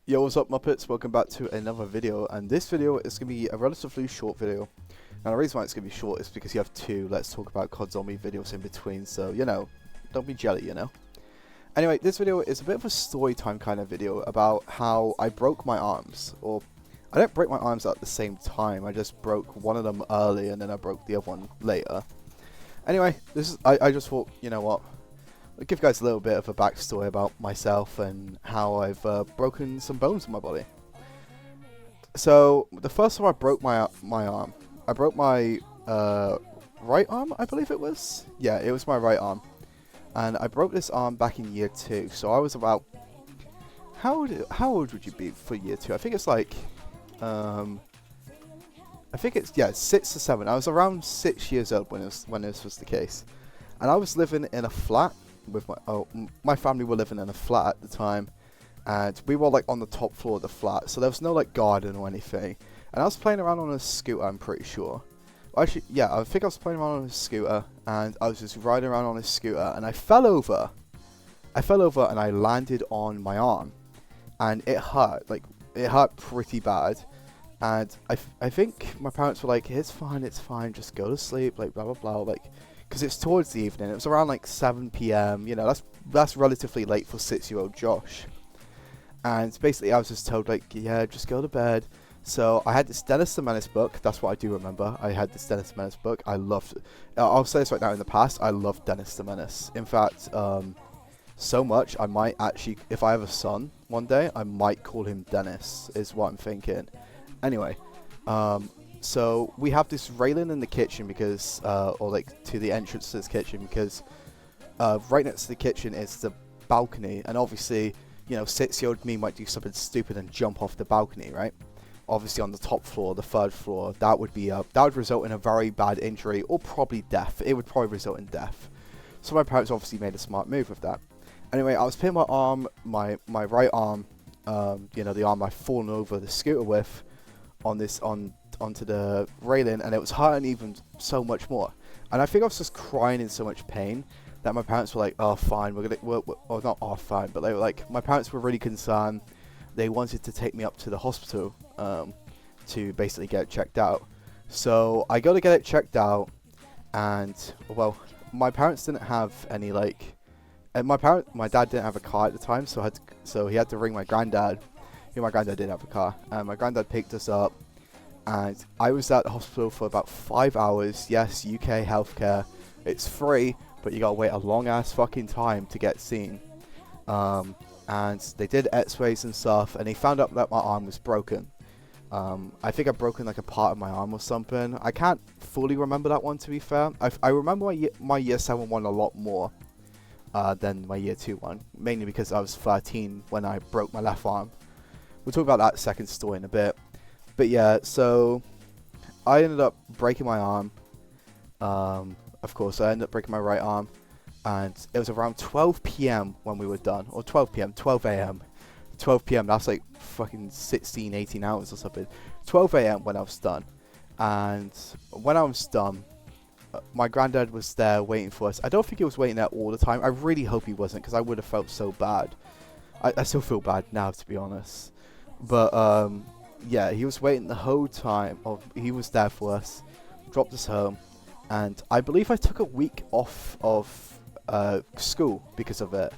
Yo, what's up, Muppets? Welcome back to another video, and this video is going to be a relatively short video. And the reason why it's going to be short is because you have two Let's Talk About COD Zombie videos in between, so, don't be jelly. Anyway, this video is a bit of a story time kind of video about how I broke my arms, or I didn't break my arms at the same time, I just broke one of them early and then I broke the other one later. Anyway, I just thought, you know what? I'll give you guys a little bit of a backstory about myself and how I've broken some bones in my body. So, the first time I broke my arm, I broke my right arm, I believe it was? Yeah, it was my right arm. And I broke this arm back in year 2, so I was about... How old would you be for year 2? I think it's like... I think it's, yeah, 6 or 7. I was around 6 years old when this was the case. And I was living in a flat with my family were living in a flat at the time, and we were like on the top floor of the flat, so there was no like garden or anything. And I was playing around on a scooter, I'm pretty sure. Well, actually, yeah, I think I was playing around on a scooter, and I was just riding around on a scooter, and I fell over. And I landed on my arm, and it hurt. Like, it hurt pretty bad. And I think my parents were like, it's fine, just go to sleep, like, blah, blah, blah, like, because it's towards the evening. It was around like 7 PM, you know, that's relatively late for 6-year-old Josh. And basically I was just told, like, yeah, just go to bed. So I had this Dennis the Menace book, that's what I do remember. I had this Dennis the Menace book, I loved it. I'll say this right now, in the past, I loved Dennis the Menace. In fact, so much, I might actually, if I have a son one day, I might call him Dennis, is what I'm thinking. Anyway, so we have this railing in the kitchen because, or like to the entrance to this kitchen, because right next to the kitchen is the balcony, and obviously, you know, 6-year-old me might do something stupid and jump off the balcony, right? Obviously on the top floor, the 3rd floor, that would result in a very bad injury, or probably death. It would probably result in death. So my parents obviously made a smart move with that. Anyway, I was putting my arm, my right arm, you know, the arm I've fallen over the scooter with, onto the railing, and it was hurting even so much more. And I think I was just crying in so much pain that my parents were like, oh fine, we're not oh fine, but they were like, my parents were really concerned. They wanted to take me up to the hospital to basically get it checked out. So I go to get it checked out, and well, my parents didn't have any like, and my dad didn't have a car at the time, so he had to ring my granddad. My granddad did have a car, and my granddad picked us up, and I was at the hospital for about 5 hours. Yes, UK healthcare, it's free, but you gotta wait a long ass fucking time to get seen. And they did x-rays and stuff, and they found out that my arm was broken. I think I've broken like a part of my arm or something. I can't fully remember that one, to be fair. I remember my year 7 one a lot more than my year 2 one, mainly because I was 13 when I broke my left arm. We'll talk about that second story in a bit. But yeah, so I ended up breaking my arm. Of course, I ended up breaking my right arm. And it was around 12 PM when we were done. Or 12 PM, 12 AM. 12 PM, that's like fucking 16, 18 hours or something. 12 AM when I was done. And when I was done, my granddad was there waiting for us. I don't think he was waiting there all the time. I really hope he wasn't, because I would have felt so bad. I still feel bad now, to be honest. But yeah, he was waiting the whole time. He was there for us, dropped us home, and I believe I took a week off of school because of it.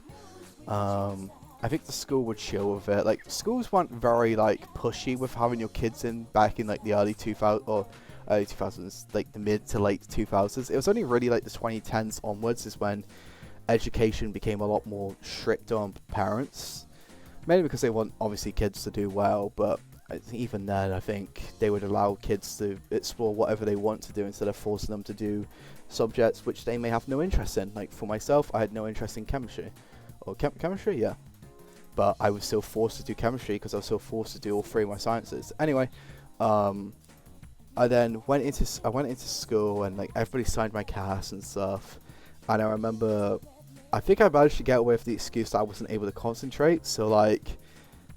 I think the school would chill with it. Like, schools weren't very like pushy with having your kids in back in like the early 2000s, like the mid to late 2000s. It was only really like the 2010s onwards is when education became a lot more strict on parents. Mainly because they want, obviously, kids to do well, but even then, I think they would allow kids to explore whatever they want to do instead of forcing them to do subjects which they may have no interest in. Like, for myself, I had no interest in chemistry. Or chemistry? Yeah. But I was still forced to do chemistry because I was still forced to do all 3 of my sciences. Anyway, I then went into school, and like everybody signed my cast and stuff. And I remember, I think I managed to get away with the excuse that I wasn't able to concentrate. So like,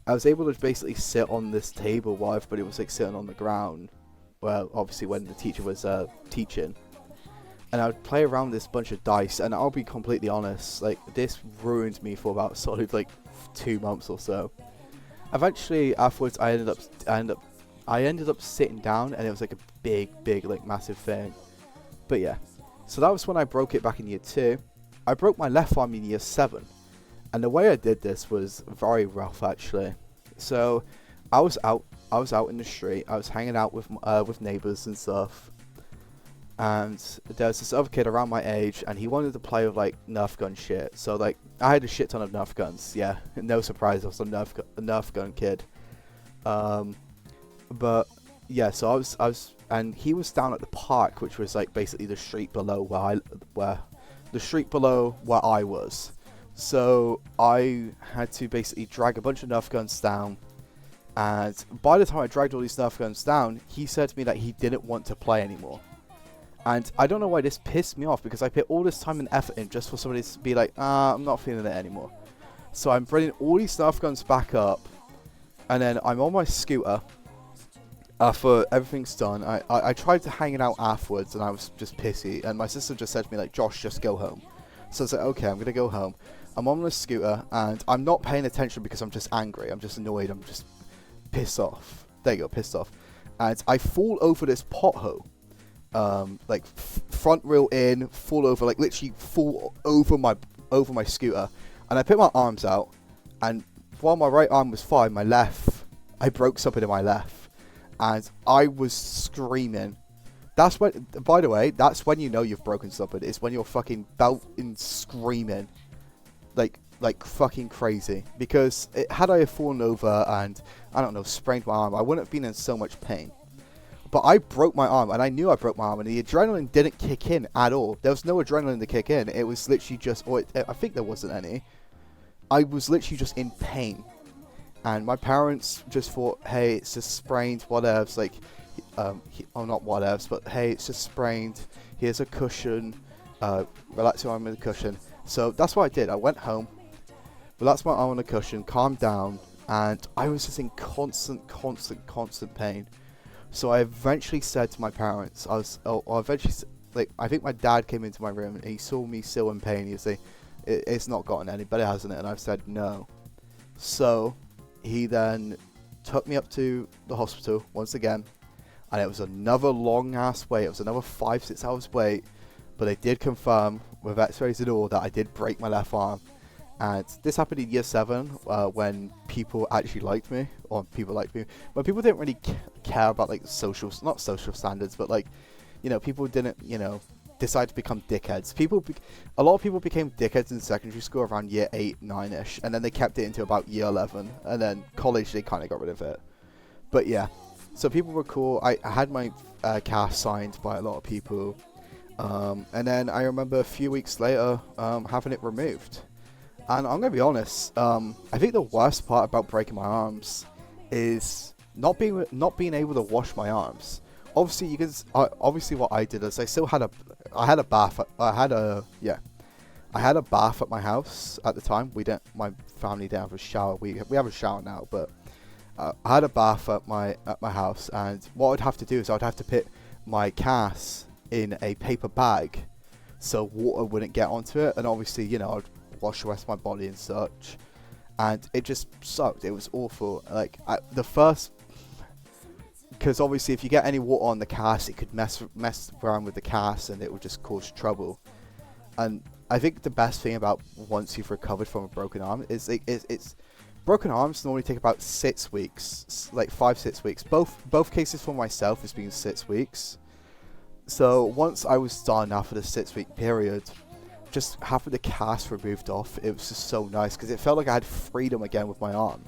I was able to basically sit on this table while everybody was like sitting on the ground. Well, obviously when the teacher was teaching. And I would play around this bunch of dice, and I'll be completely honest, like, this ruined me for about solid like 2 months or so. eventually afterwards I ended up sitting down, and it was like a big like massive thing. But yeah, so that was when I broke it back in year 2. I broke my left arm in year 7, and the way I did this was very rough actually. So I was out in the street. I was hanging out with neighbors and stuff, and there was this other kid around my age, and he wanted to play with like Nerf gun shit. So like I had a shit ton of Nerf guns. Yeah, no surprise, I was a Nerf gun kid. But yeah, so I was, and he was down at the park, which was like basically the street below where I was. So I had to basically drag a bunch of Nerf guns down, and by the time I dragged all these Nerf guns down, he said to me that he didn't want to play anymore. And I don't know why this pissed me off, because I put all this time and effort in just for somebody to be like, I'm not feeling it anymore. So I'm bringing all these Nerf guns back up, and then I'm on my scooter after everything's done. I tried to hang it out afterwards, and I was just pissy, and my sister just said to me like, Josh, just go home. So I was like, okay, I'm gonna go home. I'm on the scooter, and I'm not paying attention because I'm just angry, I'm just annoyed, I'm just pissed off. There you go, pissed off. And I fall over this pothole. Like front wheel in, fall over, like literally fall over my scooter, and I put my arms out, and while my right arm was fine, my left, I broke something in my left, and I was screaming. That's when, by the way, that's when you know you've broken something. It's when you're fucking belting screaming, like fucking crazy. Because had I fallen over and, I don't know, sprained my arm, I wouldn't have been in so much pain. But I broke my arm, and I knew I broke my arm, and the adrenaline didn't kick in at all. There was no adrenaline to kick in. It was literally just, I think there wasn't any. I was literally just in pain. And my parents just thought, hey, it's just sprained, whatevs. Like, not whatevs, but hey, it's just sprained. Here's a cushion. Relax your arm with a cushion. So that's what I did. I went home, relaxed my arm on a cushion, calmed down, and I was just in constant pain. So I eventually said to my parents, I think my dad came into my room and he saw me still in pain. He was like, it's not gotten any better, hasn't it? And I've said no. So he then took me up to the hospital once again, and it was another long ass wait. It was another 5-6 hours wait, but they did confirm with x-rays and all that I did break my left arm. And this happened in year 7, when people actually liked me, or people liked me, when people didn't really care about like not social standards, but like, you know, people didn't, you know, decide to become dickheads. A lot of people became dickheads in secondary school around year 8, 9ish, and then they kept it into about year 11, and then college they kind of got rid of it. But yeah, so people were cool. I had my cast signed by a lot of people, and then I remember a few weeks later having it removed. And I'm going to be honest, I think the worst part about breaking my arms is not being able to wash my arms. Obviously, obviously what I did is I had a bath at my house at the time. My family didn't have a shower. We have a shower now, but I had a bath at my house, and what I'd have to do is I'd have to put my cast in a paper bag so water wouldn't get onto it, and obviously, you know, I'd wash the rest of my body and such, and it just sucked. It was awful. Like because obviously if you get any water on the cast, it could mess around with the cast, and it would just cause trouble. And I think the best thing about once you've recovered from a broken arm is it's broken arms normally take about 6 weeks, like 5-6 weeks. Both cases for myself has been 6 weeks. So once I was done after the 6-week period, just having the cast removed off, it was just so nice, because it felt like I had freedom again with my arm.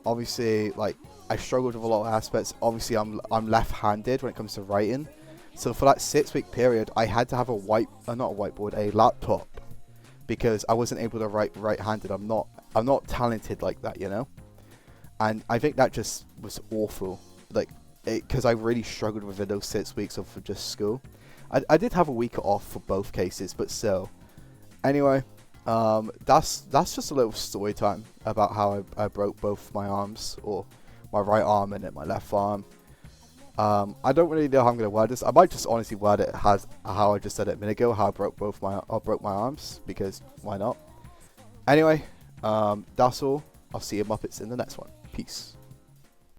Obviously, like, I struggled with a lot of aspects. Obviously, I'm left-handed when it comes to writing, so for that 6-week period, I had to have a laptop, because I wasn't able to write right-handed. I'm not talented like that, you know. And I think that just was awful, like, because I really struggled with those 6 weeks of just school. I did have a week off for both cases, but still. Anyway, that's just a little story time about how I broke both my arms, or my right arm and then my left arm. I don't really know how I'm going to word this. I might just honestly word it as how I just said it a minute ago, how I broke my arms, because why not? Anyway, that's all. I'll see you Muppets in the next one. Peace.